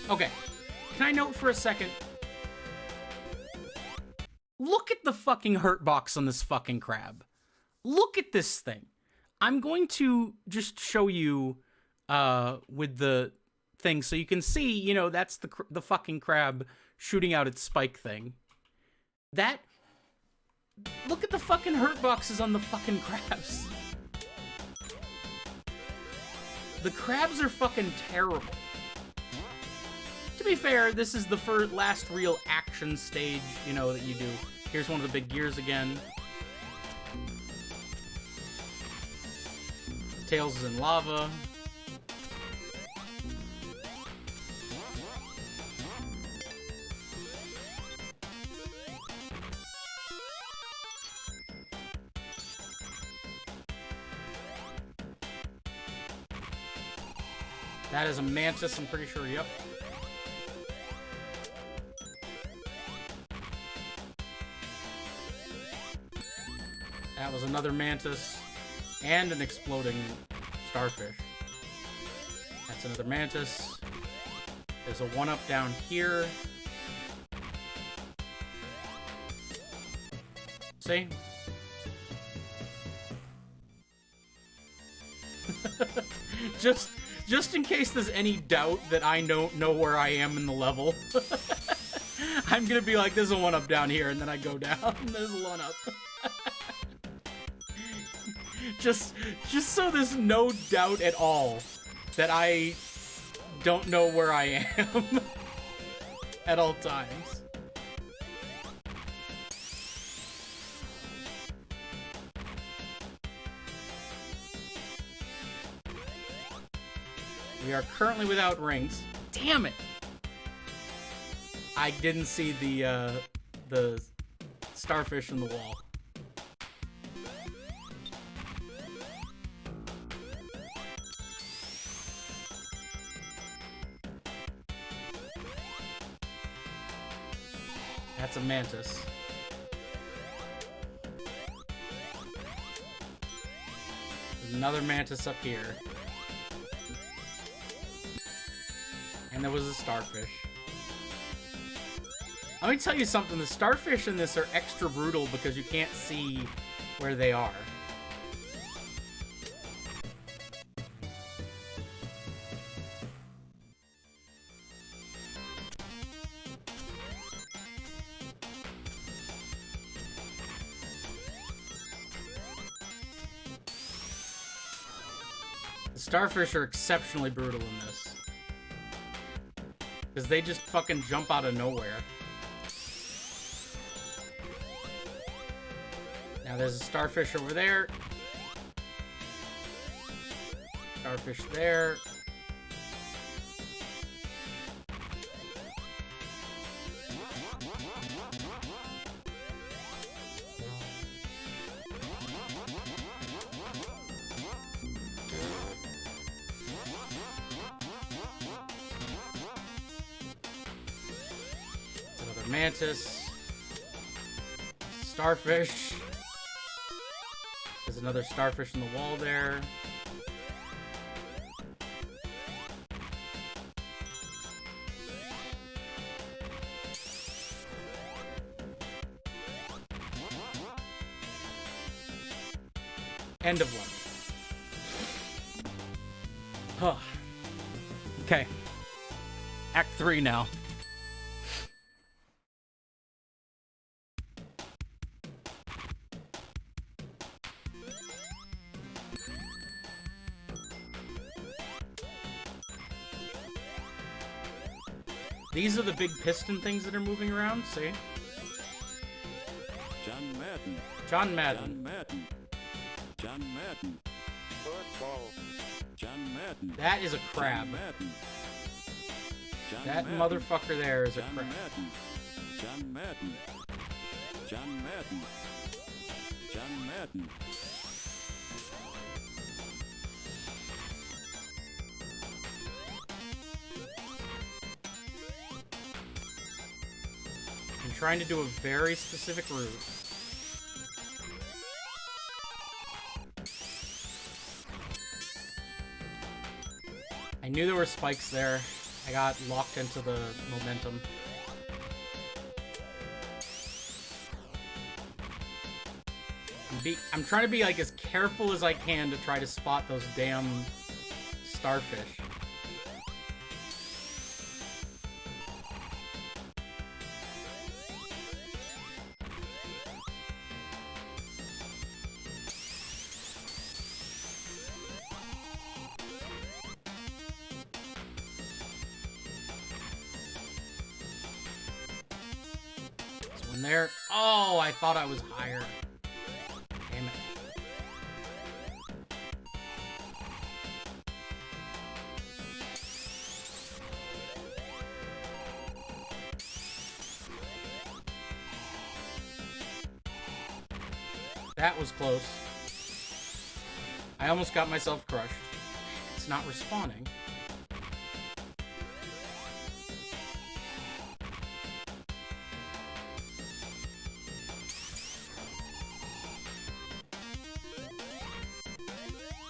Okay, can I note for a second? Look at the fucking hurt box on this fucking crab. Look at this thing. I'm going to just show you with the thing so you can see, you know, that's the fucking crab shooting out its spike thing. That... Look at the fucking hurt boxes on the fucking crabs. The crabs are fucking terrible. To be fair, this is the last real action stage, you know, that you do. Here's one of the big gears again. Tails is in lava. That is a mantis, I'm pretty sure, yep. That was another mantis. And an exploding starfish. That's another mantis. There's a one-up down here. See? Just in case there's any doubt that I don't know where I am in the level, I'm gonna be like, there's a one-up down here, and then I go down, and there's a one-up. just so there's no doubt at all that I don't know where I am at all times. We are currently without rings. Damn it! I didn't see the starfish in the wall. That's a mantis. There's another mantis up here. And there was a starfish. Let me tell you something, the starfish in this are extra brutal because you can't see where they are. The starfish are exceptionally brutal in this. Because they just fucking jump out of nowhere. Now there's a starfish over there. Starfish there. Another mantis. Starfish. There's another starfish in the wall there. End of one. Huh. Okay. Act 3 now. These are the big piston things that are moving around, see? John Madden. John Madden. John Madden. John Madden. Football. John Madden. That is a crab. John Madden. John That Madden. motherfucker there is a John crab. Madden. John Madden. John Madden. John Madden. I'm trying to do a very specific route. I knew there were spikes there. I got locked into the momentum. I'm trying to be like as careful as I can to try to spot those damn starfish. There. Oh, I thought I was higher. Damn it. That was close. I almost got myself crushed. It's not respawning.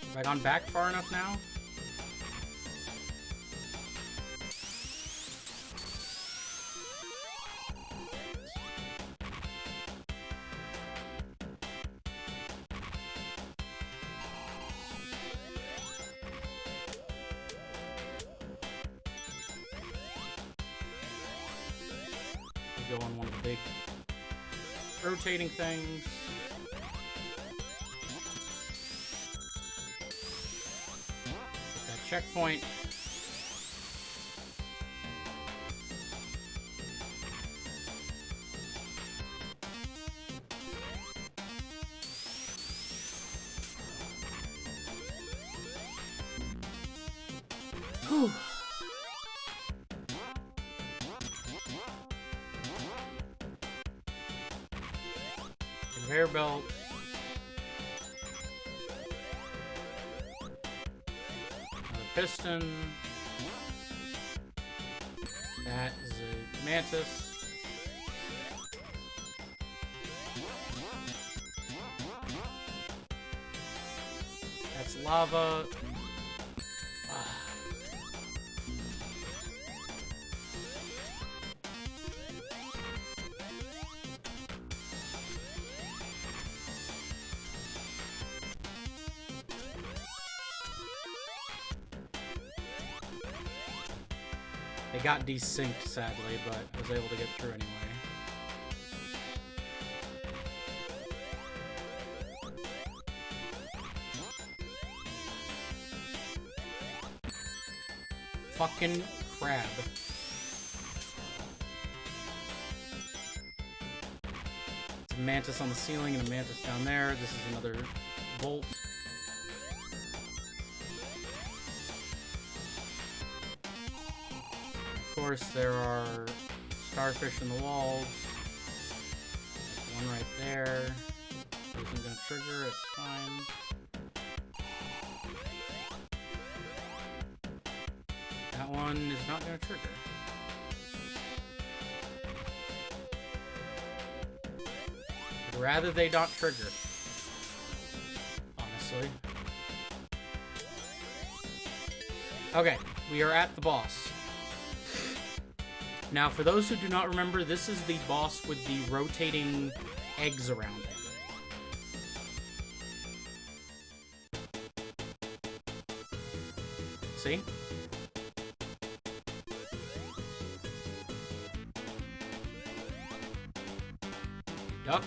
Have I gone back far enough now? We go on one of the big rotating things. Checkpoint. Whew. Conveyor belt. Another piston. That is a mantis. That's lava. They got desynced, sadly, but I was able to get through anyway. Fucking crab. It's a mantis on the ceiling and a mantis down there. This is another bolt. Of course, there are starfish in the walls. One right there. Isn't gonna trigger, it's fine. That one is not gonna trigger. I'd rather they not trigger. Honestly. Okay, we are at the boss. Now, for those who do not remember, this is the boss with the rotating eggs around him. See? Duck.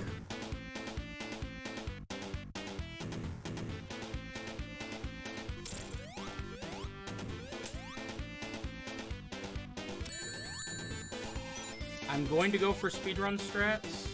I'm going to go for speedrun strats.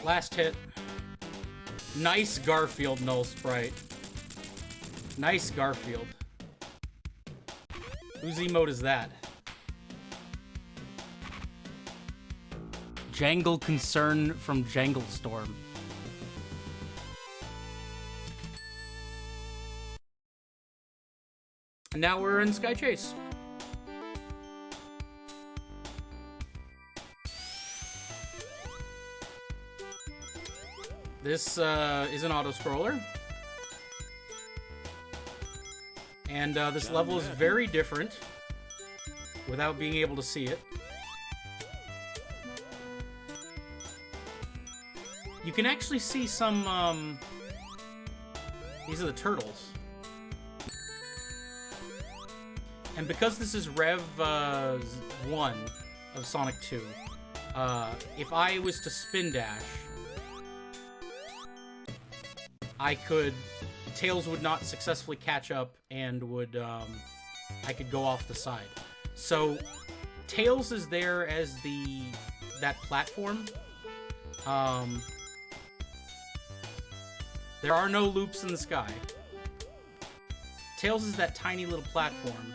Last hit. Nice Garfield null sprite. Nice Garfield. Whose emote is that? Jangle Concern from Jangle Storm. And now we're in Sky Chase. This is an auto-scroller. And this level is very different without being able to see it. You can actually see some, these are the turtles. And because this is Rev 1 of Sonic 2, if I was to spin dash, I could... Tails would not successfully catch up and would, I could go off the side. So, Tails is there as that platform. There are no loops in the sky. Tails is that tiny little platform.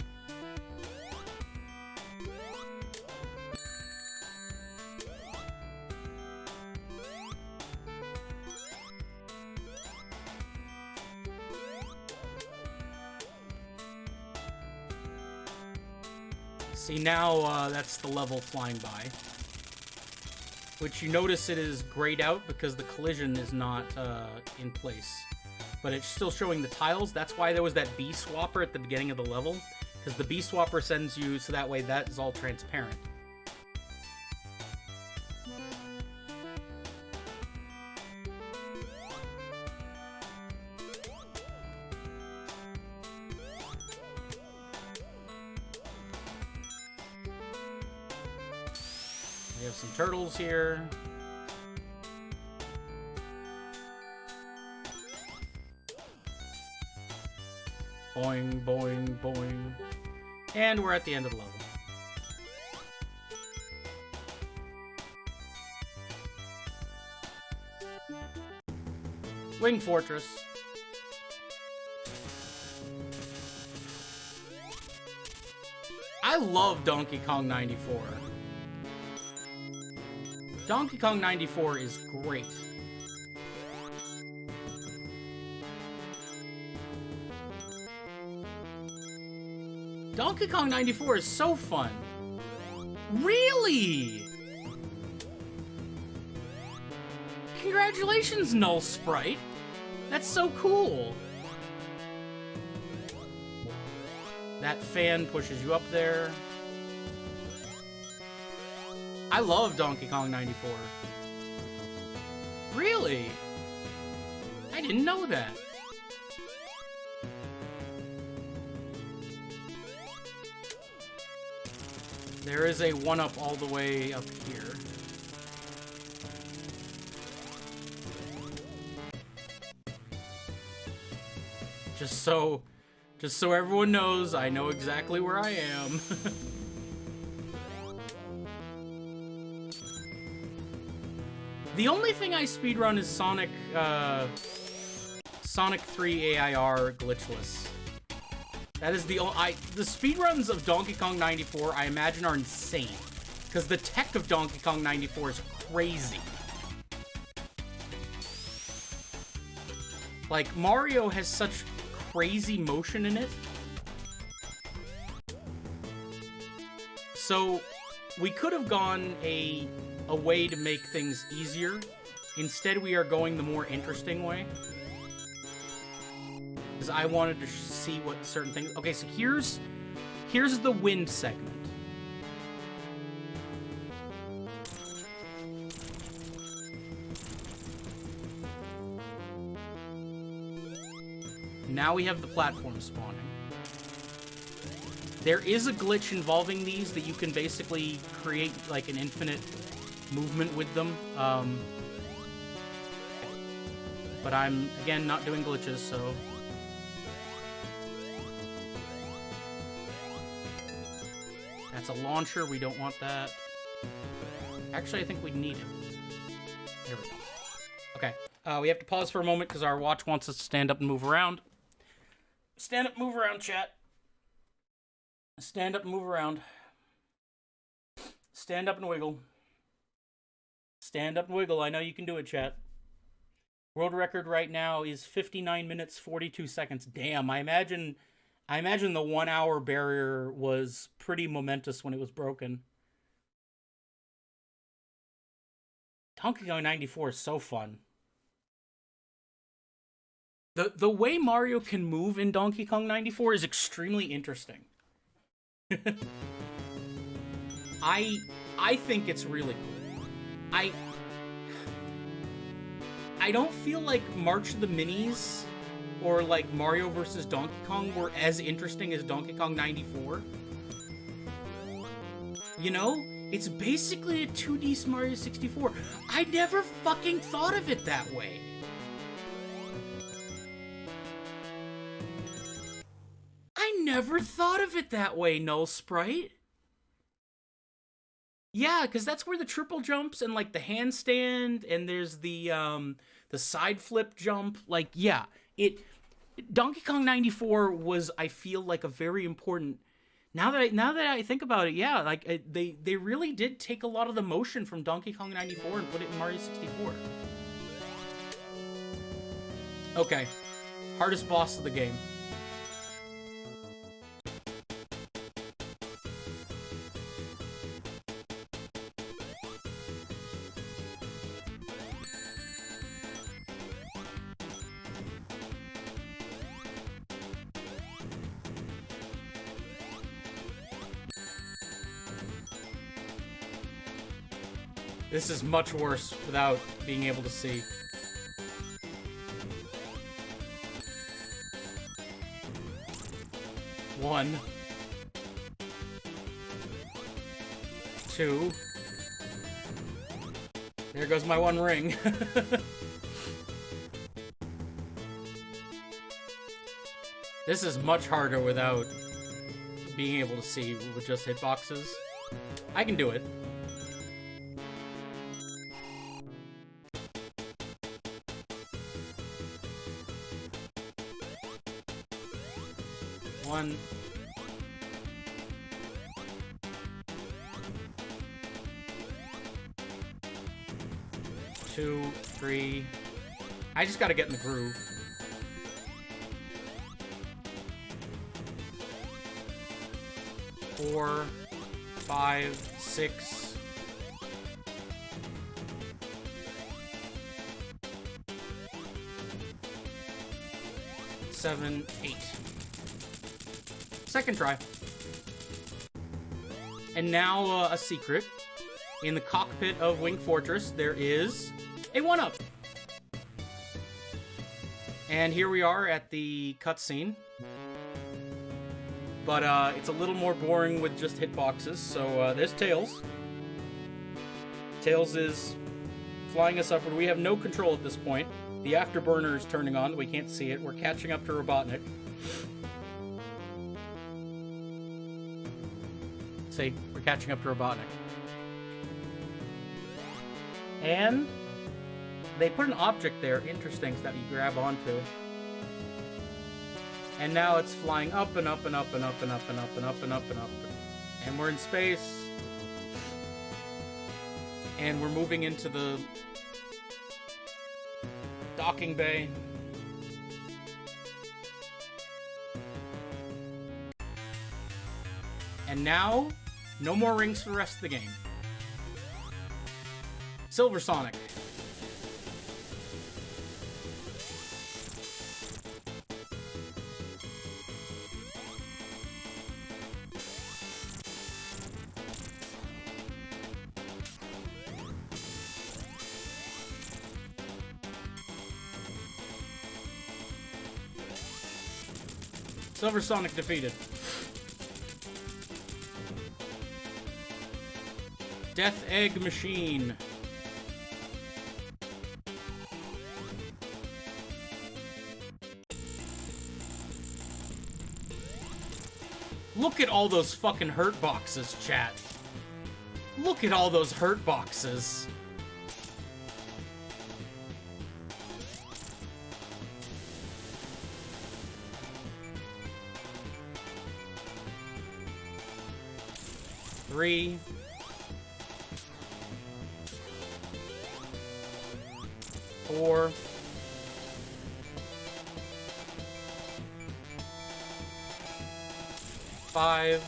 See, now that's the level flying by. Which you notice it is grayed out because the collision is not in place. But it's still showing the tiles. That's why there was that B swapper at the beginning of the level. Because the B swapper sends you, so that way that is all transparent. We have some turtles here. Boing, boing, boing. And we're at the end of the level. Swing Fortress. I love Donkey Kong 94. Donkey Kong 94 is great. Donkey Kong 94 is so fun. Really? Congratulations, Null Sprite. That's so cool. That fan pushes you up there. I love Donkey Kong 94. Really? I didn't know that. There is a 1-up all the way up here. Just so everyone knows, I know exactly where I am. The only thing I speedrun is Sonic 3 AIR Glitchless. That is the speedruns of Donkey Kong 94, I imagine, are insane. Because the tech of Donkey Kong 94 is crazy. Like, Mario has such crazy motion in it. So, we could have gone a way to make things easier. Instead, we are going the more interesting way. Because I wanted to see what certain things... Okay, so here's the wind segment. Now we have the platform spawning. There is a glitch involving these that you can basically create like an infinite movement with them. But I'm, again, not doing glitches, so... That's a launcher, we don't want that. Actually, I think we need it. There we go. Okay, we have to pause for a moment because our watch wants us to stand up and move around. Stand up, move around, chat. Stand up and move around. Stand up and wiggle. Stand up and wiggle. I know you can do it, chat. World record right now is 59 minutes, 42 seconds. Damn, I imagine the 1 hour barrier was pretty momentous when it was broken. Donkey Kong 94 is so fun. The way Mario can move in Donkey Kong 94 is extremely interesting. I think it's really cool. I don't feel like March of the Minis or like Mario vs. Donkey Kong were as interesting as Donkey Kong 94. You know? It's basically a 2D Mario 64. I never fucking thought of it that way. I never thought of it that way, Null Sprite. Yeah, because that's where the triple jumps and like the handstand and there's the side flip jump. Like, yeah, Donkey Kong 94 was, I feel like, a very important. Now that I think about it, yeah, like they really did take a lot of the motion from Donkey Kong 94 and put it in Mario 64. Okay, hardest boss of the game. This is much worse without being able to see. One. Two. There goes my one ring. This is much harder without being able to see with just hitboxes. I can do it. 1. 2, 3. I just gotta get in the groove. 4, 5, 6. 7, 8. Second try. And now a secret. In the cockpit of Wing Fortress, there is a 1-up. And here we are at the cutscene. But it's a little more boring with just hitboxes. So there's Tails. Tails is flying us upward. We have no control at this point. The afterburner is turning on. We can't see it. We're catching up to Robotnik. See, we're catching up to Robotnik. And they put an object there, interesting, that you grab onto. And now it's flying up and up and up and up and up and up and up and up and up. And we're in space. And we're moving into the docking bay. And now, no more rings for the rest of the game. Silver Sonic. Silver Sonic defeated. Death Egg Machine. Look at all those fucking hurt boxes, chat. Look at all those hurt boxes. Three. 4. 5.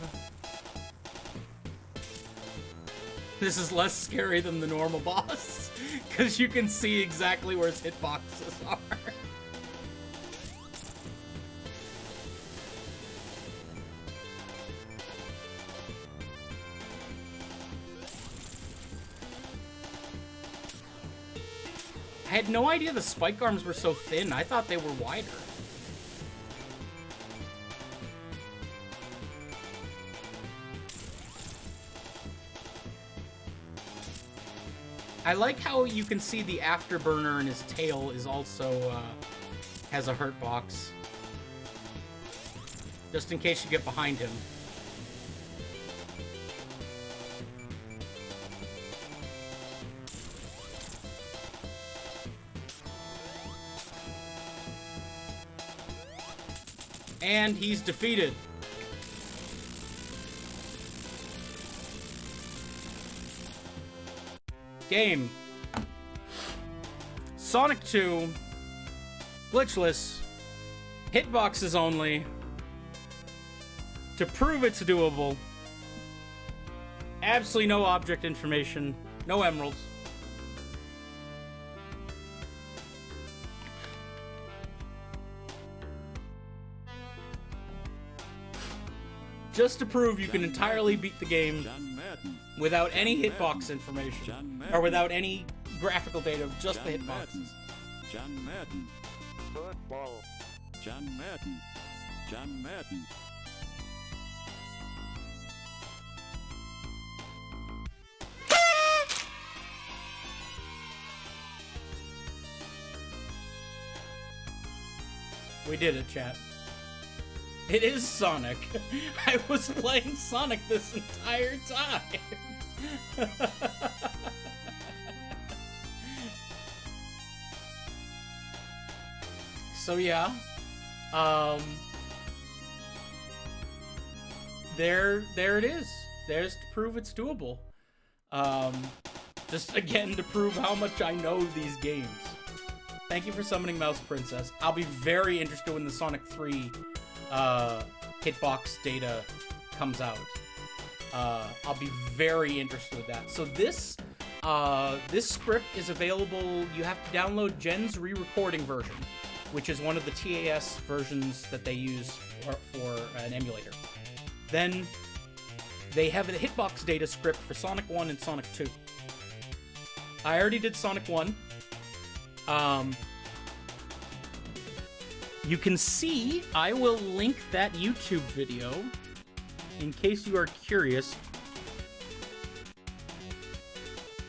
This is less scary than the normal boss, because you can see exactly where its hitboxes are. I had no idea the spike arms were so thin. I thought they were wider. I like how you can see the afterburner in his tail is also, has a hurt box. Just in case you get behind him. And he's defeated. Game. Sonic 2. Glitchless. Hitboxes only. To prove it's doable. Absolutely no object information. No emeralds. Just to prove you can entirely beat the game without any hitbox information, or without any graphical data, just the hitboxes. John Madden. Football. John Madden. John Madden. We did it, chat. It is Sonic. I was playing Sonic this entire time. So yeah, there it is. There's to prove it's doable. Just again to prove how much I know these games. Thank you for summoning Mouse Princess. I'll be very interested when the Sonic 3 hitbox data comes out. I'll be very interested with that. So this script is available. You have to download Jen's re-recording version, which is one of the TAS versions that they use for an emulator. Then they have a hitbox data script for Sonic 1 and Sonic 2. I already did Sonic 1. You can see, I will link that YouTube video in case you are curious.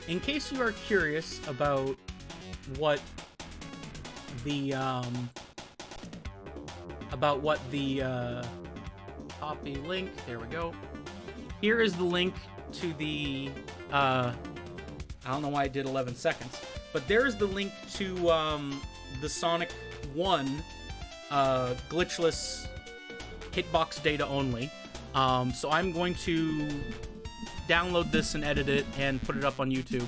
In case you are curious about what the copy link, there we go. Here is the link to the, I don't know why I did 11 seconds, but there is the link to the Sonic 1 glitchless hitbox data only. So I'm going to download this and edit it and put it up on YouTube.